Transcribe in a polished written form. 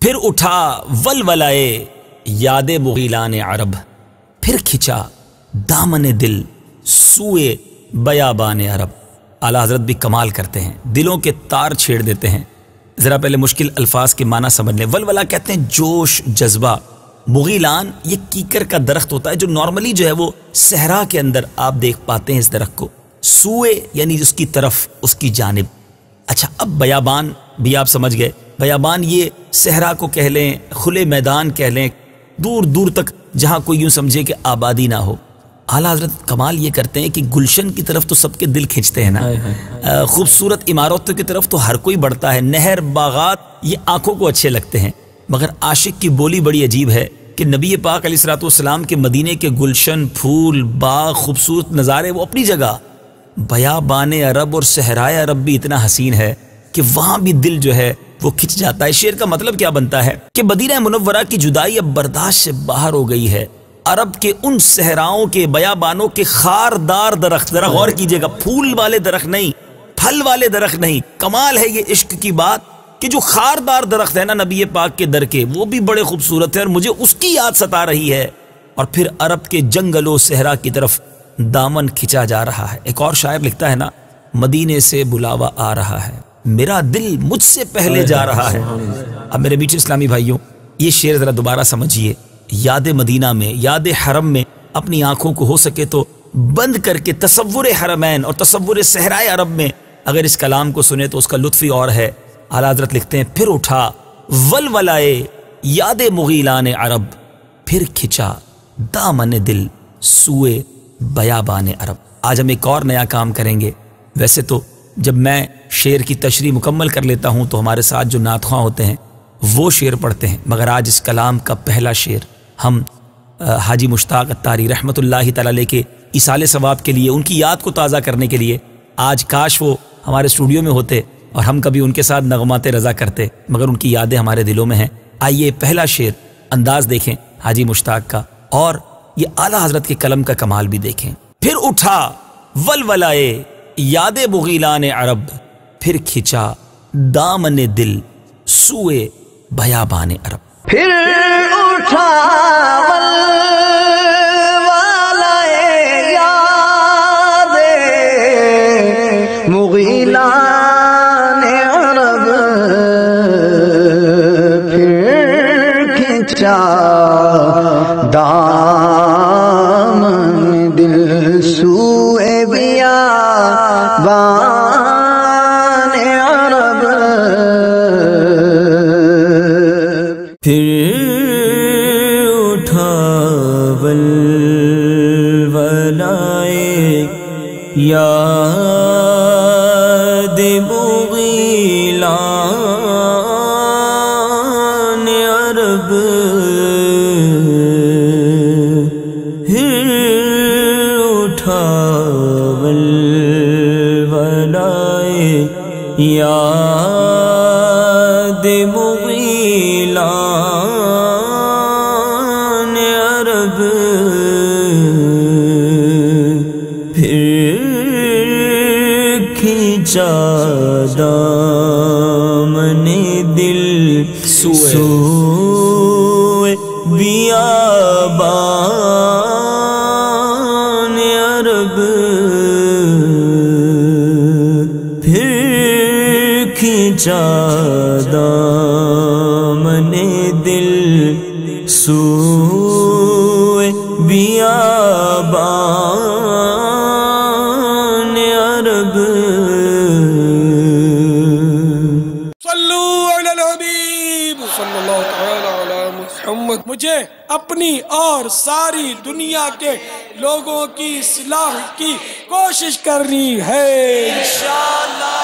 پھر اٹھا ولولائے یاد مغیلان عرب، پھر کھچا دامن دل سوئے بیابان عرب۔ اعلیٰ حضرت بھی کمال کرتے ہیں، دلوں کے تار چھیڑ دیتے ہیں۔ ذرا پہلے مشکل الفاظ کے معنی سمجھ لیں۔ ولولا کہتے ہیں جوش، جذبہ۔ مغیلان یہ کیکر کا درخت ہوتا ہے جو نارملی جو ہے وہ صحرا کے اندر آپ دیکھ پاتے ہیں اس درخت کو۔ سوئے یعنی اس کی طرف، اس کی جانب۔ اچھا، اب بیابان بھی آپ سمجھ گئے۔ بیابان یہ صحرا کو کہہ لیں، کھلے میدان کہہ لیں، دور دور تک جہاں کوئی یوں سمجھے کہ آبادی نہ ہو۔ اعلیٰ حضرت کمال یہ کرتے ہیں کہ گلشن کی طرف تو سب کے دل کھینچتے ہیں نا، خوبصورت عمارتوں کی طرف تو ہر کوئی بڑھتا ہے، نہر، باغات یہ آنکھوں کو اچھے لگتے ہیں، مگر عاشق کی بولی بڑی عجیب ہے کہ نبی پاک علیہ الصلوۃ والسلام کے مدینے کے گلشن، پھول، باغ، خوبصورت نظارے وہ اپنی جگہ، بیابان عرب اور صحرائے عرب بھی اتنا حسین ہے کہ وہاں بھی دل جو ہے وہ کھنچ جاتا ہے۔ شعر کا مطلب کیا بنتا ہے کہ مدینہ منورہ کی جدائی اب برداشت سے باہر ہو گئی ہے۔ عرب کے ان صحراؤں کے، بیابانوں کے خاردار درخت، ذرا غور کیجئے گا، پھول والے درخت نہیں، پھل والے درخت نہیں، کمال ہے یہ عشق کی بات کہ جو خاردار درخت ہے نا نبی پاک کے در کے، وہ بھی بڑے خوبصورت ہے اور مجھے اس کی یاد ستا رہی ہے۔ اور پھر عرب کے جنگل و صحرا کی طرف دامن کھچا جا رہا ہے۔ ایک اور شاعر لکھتا ہے نا، مدینے سے بلاوا آ رہا ہے، میرا دل مجھ سے پہلے جا رہا ہے۔ اب میرے میٹھے اسلامی بھائیوں، یہ شعر ذرا دوبارہ سمجھیے۔ یاد مدینہ میں، یاد حرم میں اپنی آنکھوں کو ہو سکے تو بند کر کے تصور حرمین اور تصور صحرائے عرب میں اگر اس کلام کو سنے تو اس کا لطف ہی اور ہے۔ اعلیٰ حضرت لکھتے ہیں، پھر اٹھا ولولائے یاد مغیلان عرب، پھر کھچا دامن دل سوئے بیابان عرب۔ آج ہم ایک اور نیا کام کریں گے۔ ویسے تو جب میں شعر کی تشریح مکمل کر لیتا ہوں تو ہمارے ساتھ جو نعت خواں ہوتے ہیں وہ شعر پڑھتے ہیں، مگر آج اس کلام کا پہلا شعر ہم حاجی مشتاق عطاری رحمۃ اللہ تعالی علیہ کے ایصال ثواب کے لیے، ان کی یاد کو تازہ کرنے کے لیے، آج کاش وہ ہمارے اسٹوڈیو میں ہوتے اور ہم کبھی ان کے ساتھ نغمات رضا کرتے، مگر ان کی یادیں ہمارے دلوں میں ہیں۔ آئیے پہلا شعر انداز دیکھیں حاجی مشتاق کا، اور یہ اعلیٰ حضرت کے قلم کا کمال بھی دیکھیں۔ پھر اٹھا ولولائے یاد مغیلان عرب، پھر کھچا دامن دل سوئے بیابان عرب۔ پھر اٹھا ولولائے یاد مغیلان عرب، پھر کھچا دامن دل سوئے بیابان عرب، پھر اٹھا ولولائے یاد مغیلان عرب، پھر اٹھا ولولائے یاد مغیلان عرب، پھر کھینچا دامن دل سوئے بیابان عرب، پھر کھینچا دامن دل سوئے بیابان عرب۔ صلو علی الحبیب صلی اللہ تعالی علی محمد۔ مجھے اپنی اور ساری دنیا کے لوگوں کی اصلاح کی کوشش کرنی ہے انشاءاللہ۔